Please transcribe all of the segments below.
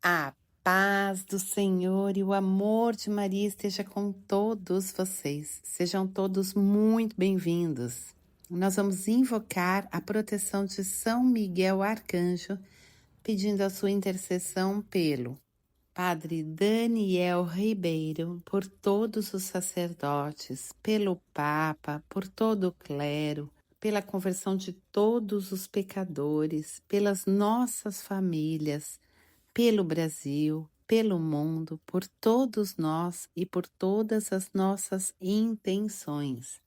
A paz do Senhor e o amor de Maria esteja com todos vocês. Sejam todos muito bem-vindos. Nós vamos invocar a proteção de São Miguel Arcanjo, pedindo a sua intercessão pelo Padre Daniel Ribeiro, por todos os sacerdotes, pelo Papa, por todo o clero, pela conversão de todos os pecadores, pelas nossas famílias, pelo Brasil, pelo mundo, por todos nós e por todas as nossas intenções.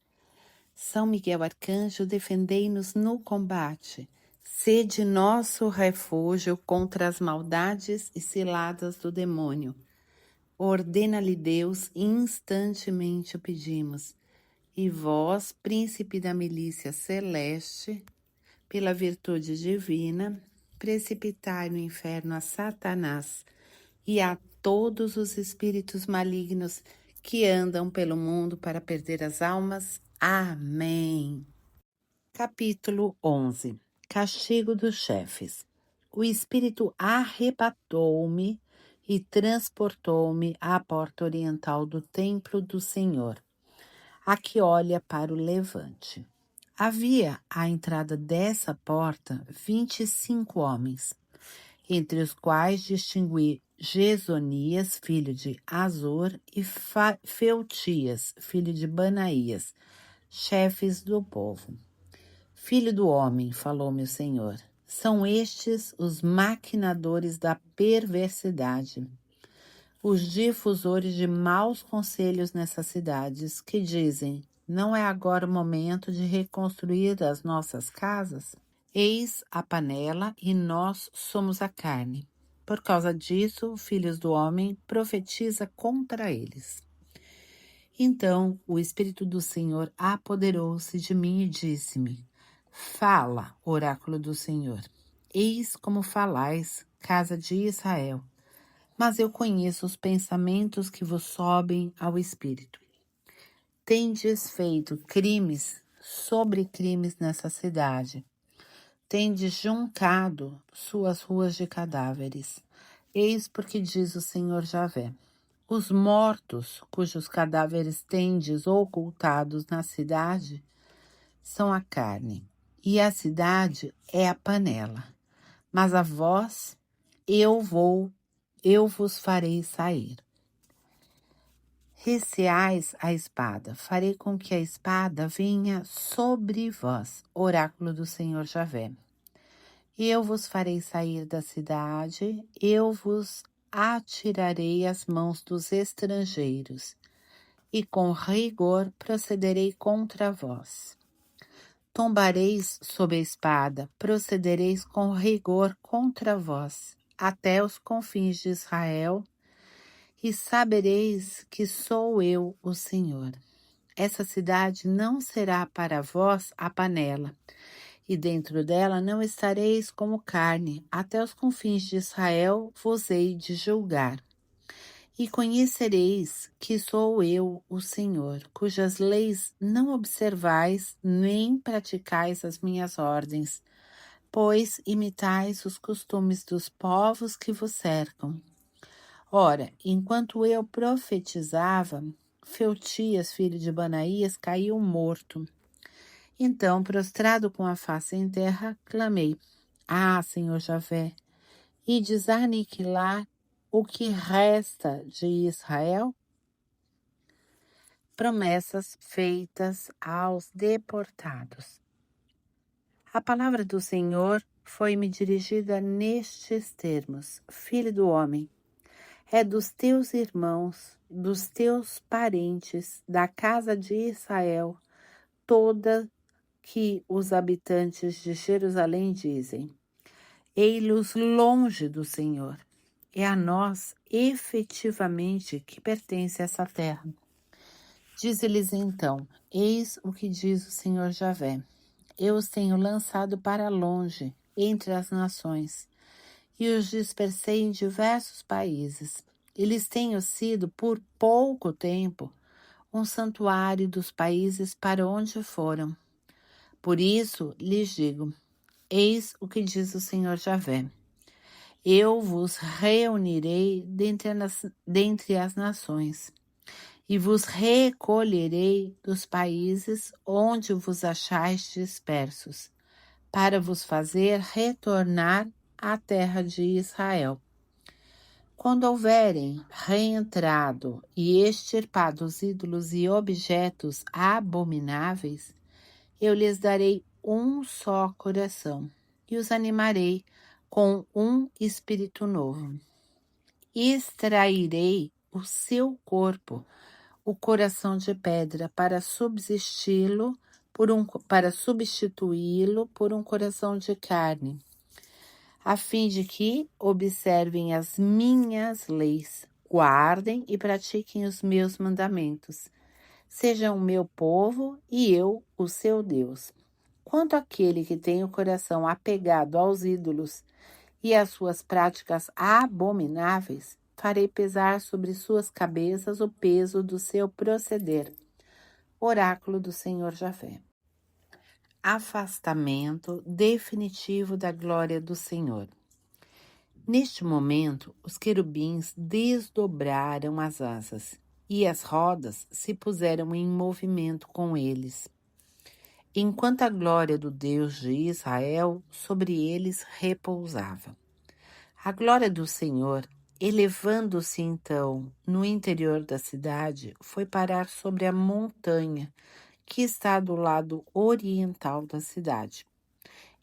São Miguel Arcanjo, defendei-nos no combate. Sede nosso refúgio contra as maldades e ciladas do demônio. Ordena-lhe Deus, instantemente o pedimos. E vós, príncipe da milícia celeste, pela virtude divina, precipitai no inferno a Satanás e a todos os espíritos malignos que andam pelo mundo para perder as almas. Amém. Capítulo 11. Castigo dos chefes. O Espírito arrebatou-me e transportou-me à porta oriental do templo do Senhor, a que olha para o levante. Havia à entrada dessa porta 25 homens, entre os quais distingui Gesonias, filho de Azor, e Feutias, filho de Banaías, chefes do povo. Filho do homem, falou-me o Senhor, são estes os maquinadores da perversidade, os difusores de maus conselhos nessas cidades, que dizem: não é agora o momento de reconstruir as nossas casas? Eis a panela e nós somos a carne. Por causa disso, filhos do homem, profetiza contra eles. Então o Espírito do Senhor apoderou-se de mim e disse-me: fala, oráculo do Senhor. Eis como falais, casa de Israel. Mas eu conheço os pensamentos que vos sobem ao espírito. Tendes feito crimes sobre crimes nessa cidade. Tendes juncado suas ruas de cadáveres. Eis porque diz o Senhor Javé: os mortos, cujos cadáveres tendes ocultados na cidade, são a carne, e a cidade é a panela. Mas a vós, eu vos farei sair. Receais a espada, farei com que a espada venha sobre vós, oráculo do Senhor Javé. Eu vos farei sair da cidade, eu vos atirarei às mãos dos estrangeiros, e com rigor procederei contra vós. Tombareis sob a espada, procedereis com rigor contra vós, até os confins de Israel, e sabereis que sou eu o Senhor. Essa cidade não será para vós a panela, e dentro dela não estareis como carne, até os confins de Israel vos hei de julgar. E conhecereis que sou eu o Senhor, cujas leis não observais, nem praticais as minhas ordens, pois imitais os costumes dos povos que vos cercam. Ora, enquanto eu profetizava, Feutias, filho de Banaías, caiu morto. Então, prostrado com a face em terra, clamei: ah, Senhor Javé, ides aniquilar o que resta de Israel? Promessas feitas aos deportados. A palavra do Senhor foi-me dirigida nestes termos: filho do homem, é dos teus irmãos, dos teus parentes, da casa de Israel, toda que os habitantes de Jerusalém dizem: ei-los longe do Senhor. É a nós, efetivamente, que pertence essa terra. Dize-lhes então: eis o que diz o Senhor Javé. Eu os tenho lançado para longe, entre as nações, e os dispersei em diversos países. E lhes tenho sido, por pouco tempo, um santuário dos países para onde foram. Por isso lhes digo: eis o que diz o Senhor Javé. Eu vos reunirei dentre as nações, e vos recolherei dos países onde vos achais dispersos, para vos fazer retornar à terra de Israel. Quando houverem reentrado e extirpado os ídolos e objetos abomináveis, eu lhes darei um só coração e os animarei com um espírito novo. Extrairei o seu corpo, o coração de pedra, para substituí-lo por um coração de carne, a fim de que observem as minhas leis, guardem e pratiquem os meus mandamentos. Sejam o meu povo e eu o seu Deus. Quanto àquele que tem o coração apegado aos ídolos e às suas práticas abomináveis, farei pesar sobre suas cabeças o peso do seu proceder. Oráculo do Senhor Javé. Afastamento definitivo da glória do Senhor. Neste momento, os querubins desdobraram as asas e as rodas se puseram em movimento com eles, enquanto a glória do Deus de Israel sobre eles repousava. A glória do Senhor, elevando-se então no interior da cidade, foi parar sobre a montanha que está do lado oriental da cidade.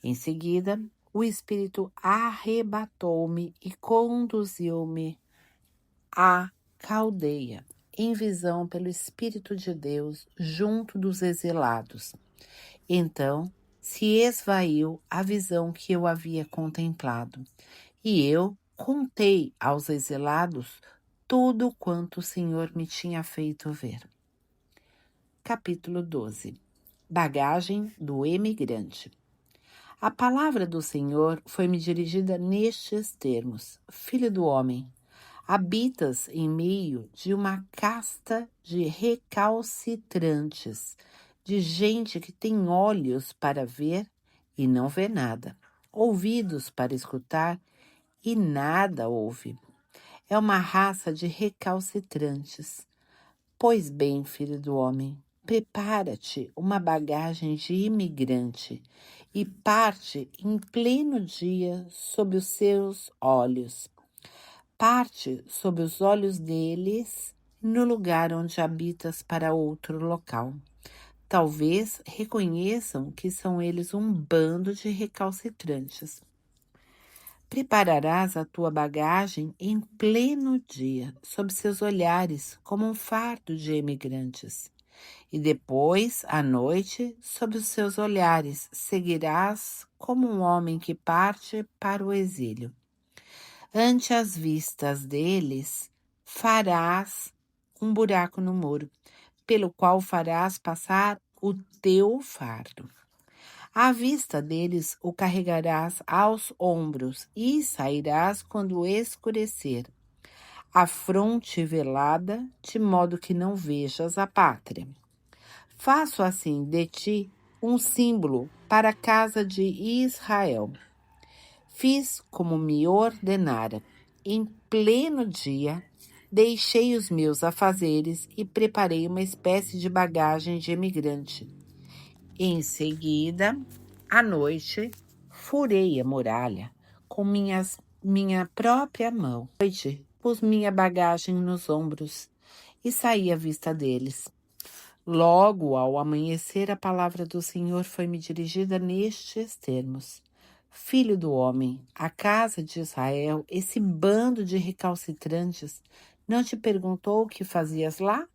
Em seguida, o Espírito arrebatou-me e conduziu-me à Caldeia, em visão pelo Espírito de Deus, junto dos exilados. Então se esvaiu a visão que eu havia contemplado, e eu contei aos exilados tudo quanto o Senhor me tinha feito ver. Capítulo 12. Bagagem do emigrante. A palavra do Senhor foi-me dirigida nestes termos: Filho do homem, habitas em meio de uma casta de recalcitrantes, de gente que tem olhos para ver e não vê nada, ouvidos para escutar e nada ouve. É uma raça de recalcitrantes. Pois bem, filho do homem, prepara-te uma bagagem de imigrante e parte em pleno dia sob os seus olhos. Parte sob os olhos deles no lugar onde habitas para outro local. Talvez reconheçam que são eles um bando de recalcitrantes. Prepararás a tua bagagem em pleno dia, sob seus olhares, como um fardo de emigrantes. E depois, à noite, sob os seus olhares, seguirás como um homem que parte para o exílio. Ante as vistas deles, farás um buraco no muro, pelo qual farás passar o teu fardo. À vista deles o carregarás aos ombros e sairás quando escurecer, a fronte velada, de modo que não vejas a pátria. Faço assim de ti um símbolo para a casa de Israel. Fiz como me ordenara. Em pleno dia, deixei os meus afazeres e preparei uma espécie de bagagem de emigrante. Em seguida, à noite, furei a muralha com minha própria mão. À noite, pus minha bagagem nos ombros e saí à vista deles. Logo ao amanhecer, a palavra do Senhor foi-me dirigida nestes termos: Filho do homem, a casa de Israel, esse bando de recalcitrantes, não te perguntou o que fazias lá?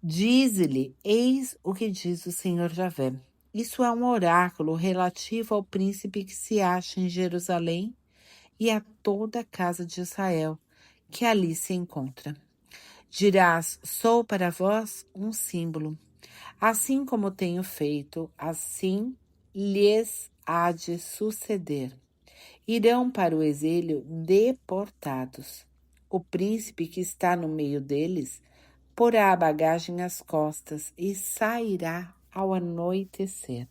Dize-lhe: eis o que diz o Senhor Javé. Isso é um oráculo relativo ao príncipe que se acha em Jerusalém e a toda a casa de Israel, que ali se encontra. Dirás: sou para vós um símbolo. Assim como tenho feito, assim lhes há de suceder. Irão para o exílio deportados. O príncipe que está no meio deles porá a bagagem às costas e sairá ao anoitecer.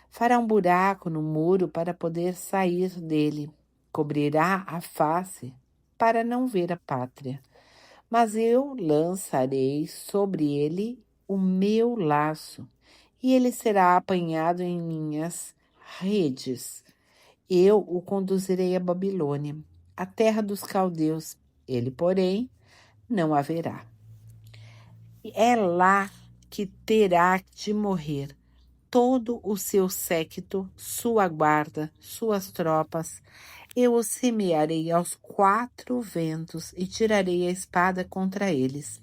Fará um buraco no muro para poder sair dele. cobrirá a face para não ver a pátria. Mas eu lançarei sobre ele o meu laço, e ele será apanhado em minhas redes. Eu o conduzirei à Babilônia, a terra dos caldeus. Ele, porém, não haverá. É lá que terá de morrer todo o seu séquito, sua guarda, suas tropas. Eu os semearei aos quatro ventos e tirarei a espada contra eles.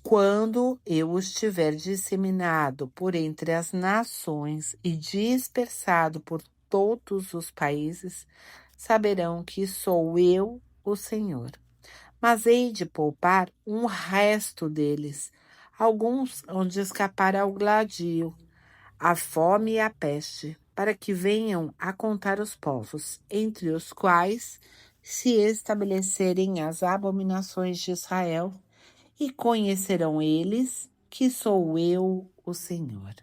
Quando eu os tiver disseminado por entre as nações e dispersado por todos os países, saberão que sou eu, o Senhor. Mas hei de poupar um resto deles, alguns onde escapar ao gladio, a fome e a peste, para que venham a contar os povos, entre os quais se estabelecerem as abominações de Israel, e conhecerão eles que sou eu, o Senhor.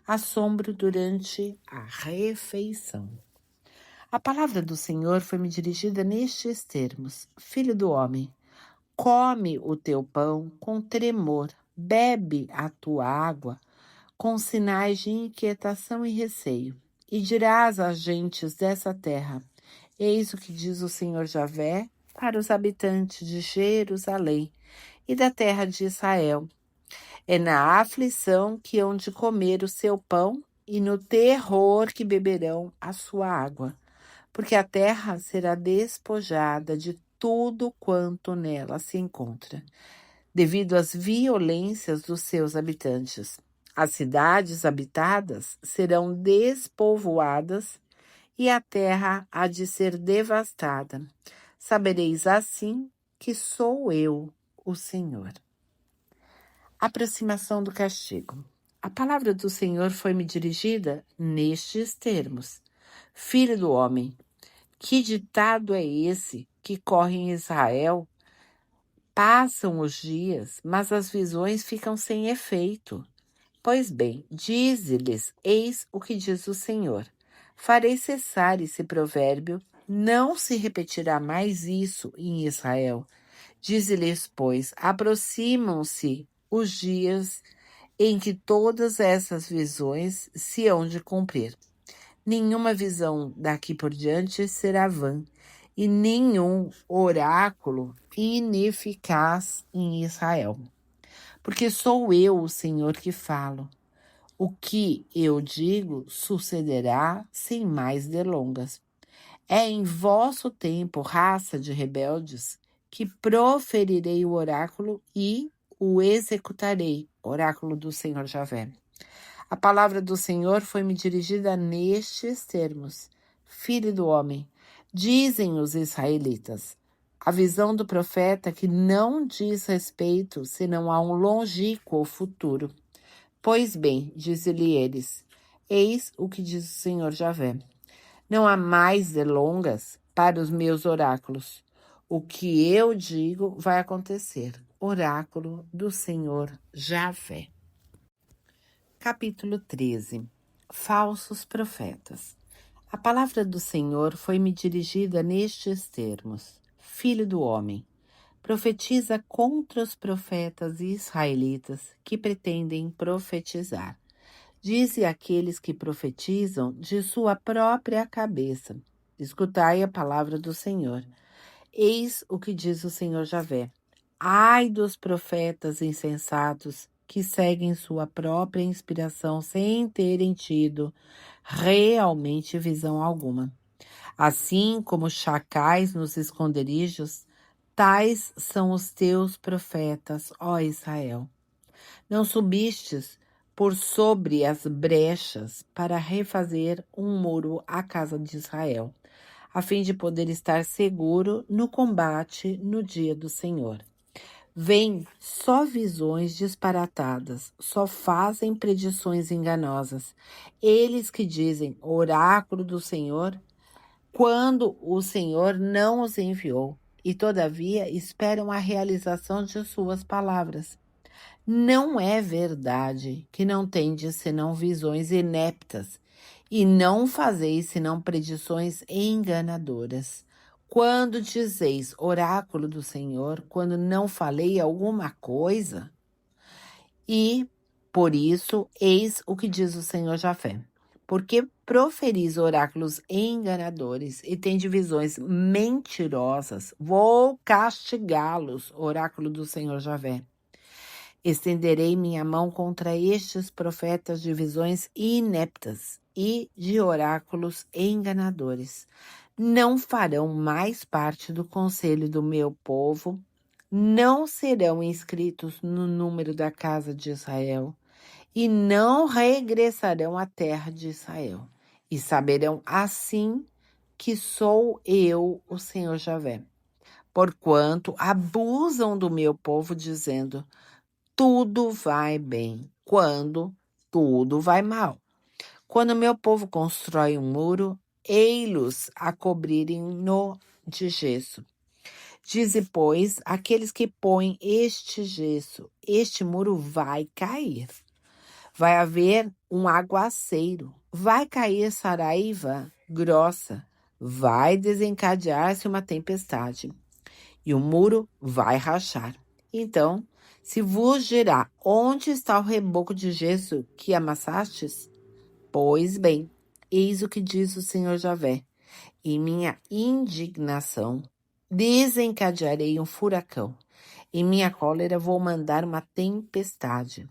Assombro durante a refeição. A palavra do Senhor foi-me dirigida nestes termos: Filho do homem, come o teu pão com tremor, bebe a tua água com sinais de inquietação e receio, e dirás às gentes dessa terra: Eis o que diz o Senhor Javé para os habitantes de Jerusalém e da terra de Israel. É na aflição que hão de comer o seu pão e no terror que beberão a sua água, porque a terra será despojada de tudo quanto nela se encontra, devido às violências dos seus habitantes. As cidades habitadas serão despovoadas e a terra há de ser devastada. Sabereis assim que sou eu, o Senhor. Aproximação do castigo. A palavra do Senhor foi-me dirigida nestes termos: Filho do homem, que ditado é esse que corre em Israel? Passam os dias, mas as visões ficam sem efeito. Pois bem, dize-lhes: Eis o que diz o Senhor. Farei cessar esse provérbio, não se repetirá mais isso em Israel. Dize-lhes, pois, aproximam-se os dias em que todas essas visões se hão de cumprir. Nenhuma visão daqui por diante será vã, e nenhum oráculo ineficaz em Israel. Porque sou eu, o Senhor, que falo. O que eu digo sucederá sem mais delongas. É em vosso tempo, raça de rebeldes, que proferirei o oráculo e o executarei, oráculo do Senhor Javé. A palavra do Senhor foi-me dirigida nestes termos: Filho do homem, dizem os israelitas, a visão do profeta que não diz respeito senão a um longínquo futuro. Pois bem, diz-lhe eles, eis o que diz o Senhor Javé. Não há mais delongas para os meus oráculos. O que eu digo vai acontecer. Oráculo do Senhor Javé. Capítulo 13. Falsos profetas. A palavra do Senhor foi-me dirigida nestes termos: Filho do homem, profetiza contra os profetas israelitas que pretendem profetizar. Dize àqueles que profetizam de sua própria cabeça: escutai a palavra do Senhor. Eis o que diz o Senhor Javé. Ai dos profetas insensatos que seguem sua própria inspiração sem terem tido realmente visão alguma. Assim como chacais nos esconderijos, tais são os teus profetas, ó Israel. Não subistes por sobre as brechas para refazer um muro à casa de Israel, a fim de poder estar seguro no combate no dia do Senhor. Vêm só visões disparatadas, só fazem predições enganosas. Eles que dizem oráculo do Senhor, quando o Senhor não os enviou, e todavia esperam a realização de suas palavras. Não é verdade que não tendes senão visões ineptas E não fazeis senão predições enganadoras. Quando dizeis oráculo do Senhor, quando não falei alguma coisa, e por isso, eis o que diz o Senhor Jafé. Porque proferis oráculos enganadores e tem divisões mentirosas, vou castigá-los, oráculo do Senhor Jafé. Estenderei minha mão contra estes profetas de visões ineptas e de oráculos enganadores. Não farão mais parte do conselho do meu povo, não serão inscritos no número da casa de Israel, e não regressarão à terra de Israel. E saberão assim que sou eu, o Senhor Javé. Porquanto abusam do meu povo, dizendo: tudo vai bem, quando tudo vai mal. Quando meu povo constrói um muro, ei-los a cobrirem-no de gesso. Dize, pois, aqueles que põem este gesso, este muro vai cair. Vai haver um aguaceiro, vai cair saraiva grossa, vai desencadear-se uma tempestade, e o muro vai rachar. Então, se vos dirá, onde está o reboco de gesso que amassastes? Pois bem, eis o que diz o Senhor Javé. Em minha indignação, desencadearei um furacão. Em minha cólera vou mandar uma tempestade.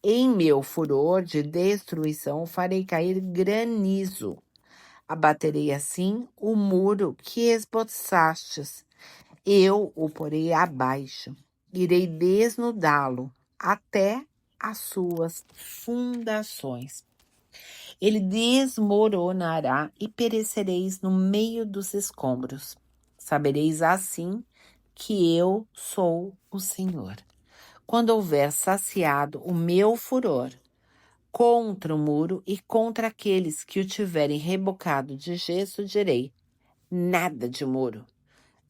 Em meu furor de destruição farei cair granizo. Abaterei assim o muro que esboçastes. Eu o porei abaixo. Irei desnudá-lo até as suas fundações. Ele desmoronará e perecereis no meio dos escombros. Sabereis assim que eu sou o Senhor. Quando houver saciado o meu furor contra o muro e contra aqueles que o tiverem rebocado de gesso, direi: nada de muro.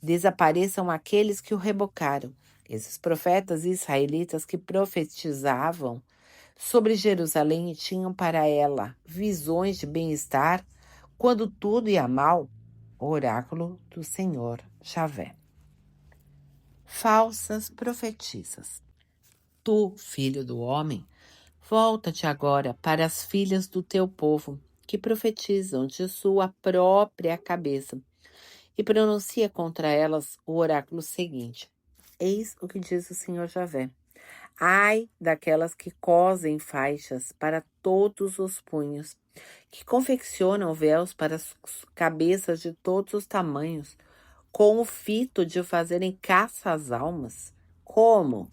Desapareçam aqueles que o rebocaram. Esses profetas israelitas que profetizavam sobre Jerusalém e tinham para ela visões de bem-estar, quando tudo ia mal, oráculo do Senhor Javé. Falsas profetisas. Tu, filho do homem, volta-te agora para as filhas do teu povo, que profetizam de sua própria cabeça, e pronuncia contra elas o oráculo seguinte. Eis o que diz o Senhor Javé. Ai daquelas que cosem faixas para todos os punhos, que confeccionam véus para as cabeças de todos os tamanhos, com o fito de fazerem caça às almas. Como?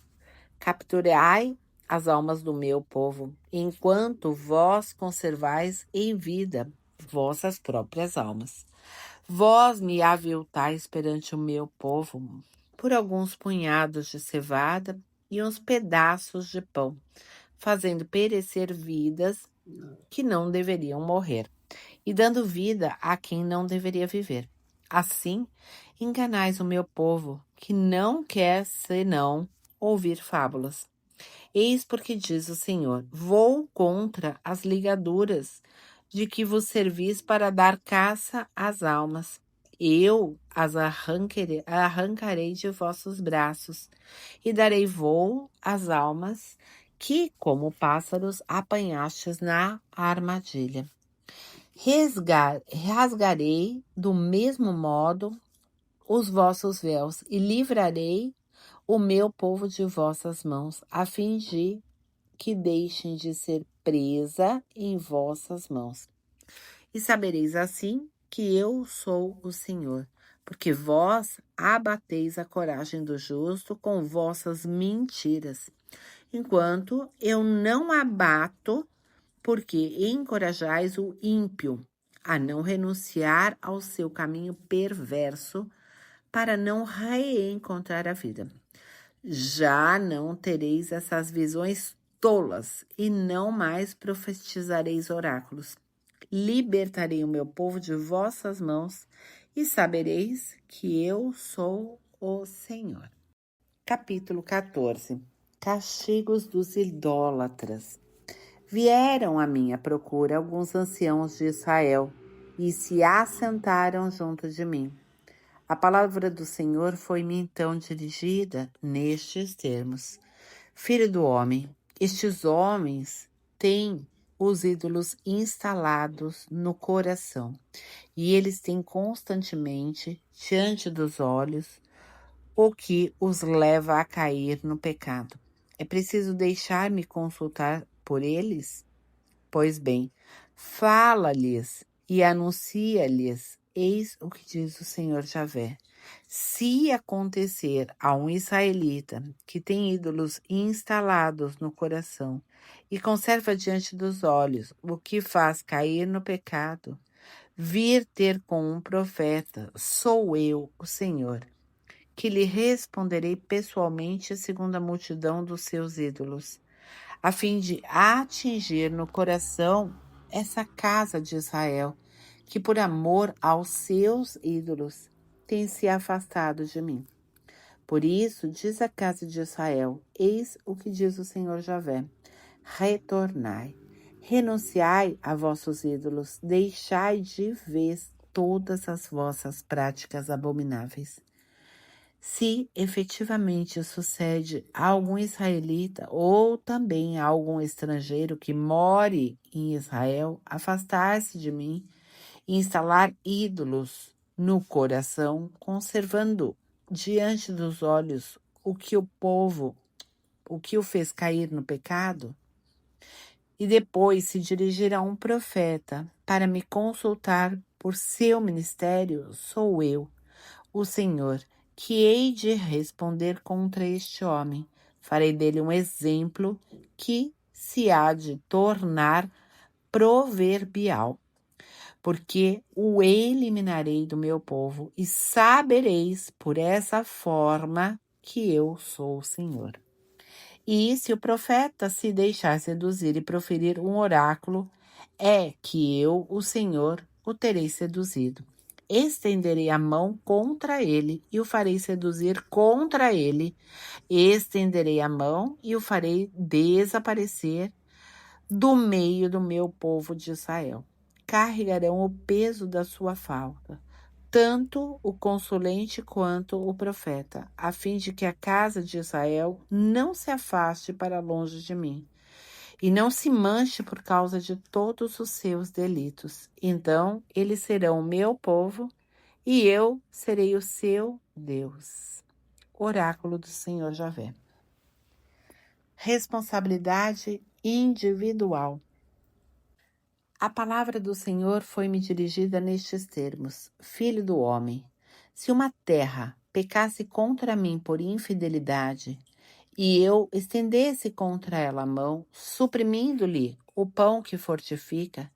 Capturai as almas do meu povo, enquanto vós conservais em vida vossas próprias almas. Vós me aviltais perante o meu povo por alguns punhados de cevada e uns pedaços de pão, fazendo perecer vidas que não deveriam morrer, e dando vida a quem não deveria viver. Assim, enganais o meu povo, que não quer senão ouvir fábulas. Eis porque diz o Senhor: vou contra as ligaduras de que vos servis para dar caça às almas. Eu as arrancarei de vossos braços e darei voo às almas que, como pássaros, apanhastes na armadilha. Rasgarei do mesmo modo os vossos véus e livrarei o meu povo de vossas mãos, a fim de que deixem de ser presa em vossas mãos. E sabereis assim que eu sou o Senhor, porque vós abateis a coragem do justo com vossas mentiras, enquanto eu não abato, porque encorajais o ímpio a não renunciar ao seu caminho perverso, para não reencontrar a vida. Já não tereis essas visões tolas, e não mais profetizareis oráculos. Libertarei o meu povo de vossas mãos, e sabereis que eu sou o Senhor. Capítulo 14. Castigos dos idólatras. Vieram à minha procura alguns anciãos de Israel e se assentaram junto de mim. A palavra do Senhor foi-me então dirigida nestes termos: Filho do homem, estes homens têm os ídolos instalados no coração e eles têm constantemente diante dos olhos o que os leva a cair no pecado. É preciso deixar-me consultar por eles? Pois bem, fala-lhes e anuncia-lhes, eis o que diz o Senhor Javé. Se acontecer a um israelita que tem ídolos instalados no coração e conserva diante dos olhos o que faz cair no pecado, vir ter com um profeta, sou eu, o Senhor, que lhe responderei pessoalmente segundo a multidão dos seus ídolos, a fim de atingir no coração essa casa de Israel, que por amor aos seus ídolos tem se afastado de mim. Por isso, diz a casa de Israel, eis o que diz o Senhor Javé: retornai, renunciai a vossos ídolos, deixai de vez todas as vossas práticas abomináveis. Se efetivamente sucede a algum israelita ou também a algum estrangeiro que more em Israel afastar-se de mim e instalar ídolos no coração, conservando diante dos olhos o que o fez cair no pecado, e depois se dirigir a um profeta para me consultar por seu ministério, sou eu, o Senhor, que hei de responder contra este homem. Farei dele um exemplo que se há de tornar proverbial, porque o eliminarei do meu povo e sabereis por essa forma que eu sou o Senhor. E se o profeta se deixar seduzir e proferir um oráculo, é que eu, o Senhor, o terei seduzido. Estenderei a mão contra ele e o farei seduzir contra ele. Estenderei a mão e o farei desaparecer do meio do meu povo de Israel. Carregarão o peso da sua falta, tanto o consulente quanto o profeta, a fim de que a casa de Israel não se afaste para longe de mim e não se manche por causa de todos os seus delitos. Então eles serão o meu povo e eu serei o seu Deus. Oráculo do Senhor Javé. Responsabilidade individual. A palavra do Senhor foi-me dirigida nestes termos: Filho do homem, se uma terra pecasse contra mim por infidelidade, e eu estendesse contra ela a mão, suprimindo-lhe o pão que fortifica,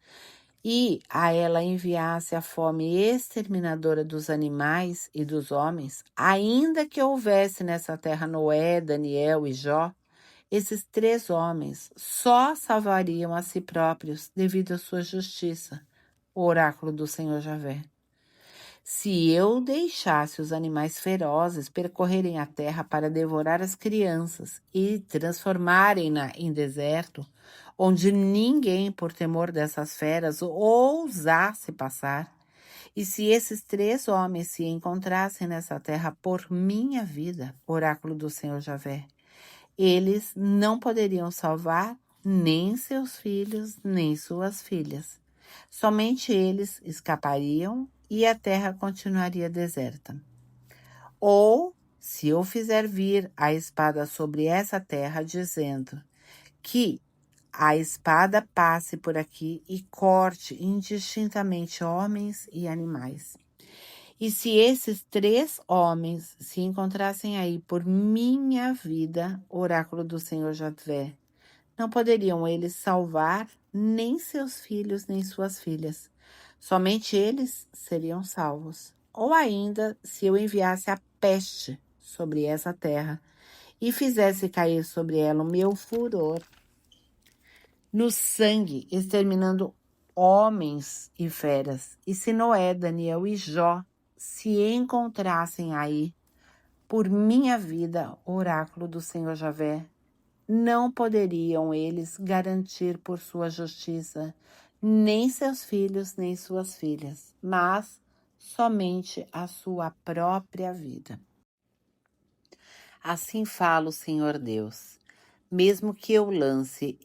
e a ela enviasse a fome exterminadora dos animais e dos homens, ainda que houvesse nessa terra Noé, Daniel e Jó, esses 3 homens só salvariam a si próprios devido à sua justiça, o oráculo do Senhor Javé. Se eu deixasse os animais ferozes percorrerem a terra para devorar as crianças e transformarem-na em deserto, onde ninguém, por temor dessas feras, ousasse passar, e se esses 3 homens se encontrassem nessa terra por minha vida, oráculo do Senhor Javé, eles não poderiam salvar nem seus filhos, nem suas filhas. Somente eles escapariam e a terra continuaria deserta. Ou, se eu fizer vir a espada sobre essa terra, dizendo que a espada passe por aqui e corte indistintamente homens e animais. E se esses 3 homens se encontrassem aí por minha vida, oráculo do Senhor Javé, não poderiam eles salvar nem seus filhos nem suas filhas. Somente eles seriam salvos. Ou ainda, se eu enviasse a peste sobre essa terra e fizesse cair sobre ela o meu furor, no sangue, exterminando homens e feras, e se Noé, Daniel e Jó se encontrassem aí, por minha vida, oráculo do Senhor Javé, não poderiam eles garantir por sua justiça nem seus filhos nem suas filhas, mas somente a sua própria vida. Assim fala o Senhor Deus: mesmo que eu lance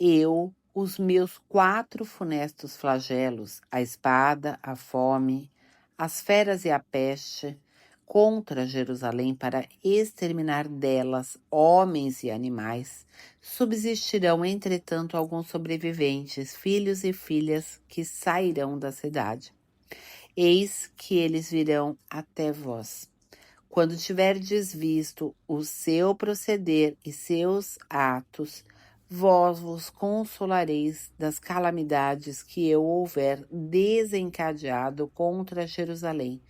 os meus 4 funestos flagelos, a espada, a fome, as feras e a peste, contra Jerusalém para exterminar delas homens e animais, subsistirão, entretanto, alguns sobreviventes, filhos e filhas que sairão da cidade. Eis que eles virão até vós. Quando tiverdes visto o seu proceder e seus atos, vós vos consolareis das calamidades que eu houver desencadeado contra Jerusalém,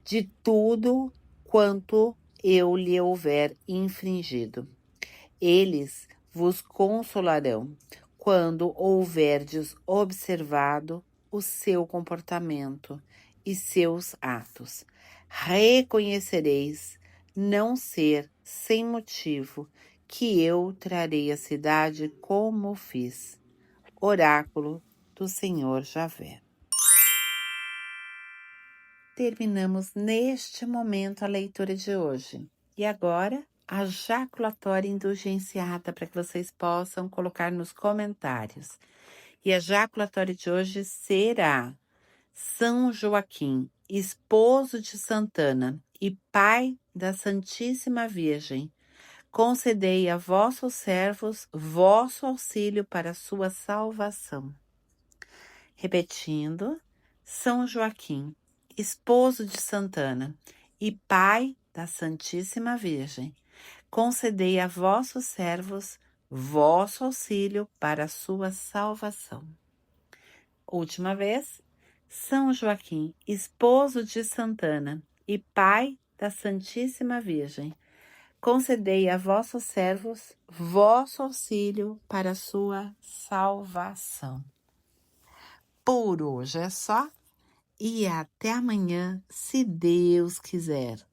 de tudo quanto eu lhe houver infringido. Eles vos consolarão quando houverdes observado o seu comportamento e seus atos. Reconhecereis não ser sem motivo que eu trarei a cidade como fiz. Oráculo do Senhor Javé. Terminamos neste momento a leitura de hoje. E agora, a jaculatória indulgenciada para que vocês possam colocar nos comentários. E a jaculatória de hoje será: São Joaquim, esposo de Santana e pai da Santíssima Virgem, concedei a vossos servos vosso auxílio para a sua salvação. Repetindo: São Joaquim, esposo de Santana e pai da Santíssima Virgem, concedei a vossos servos vosso auxílio para a sua salvação. Última vez: São Joaquim, esposo de Santana e pai da Santíssima Virgem, concedei a vossos servos vosso auxílio para a sua salvação. Por hoje é só, e até amanhã, se Deus quiser.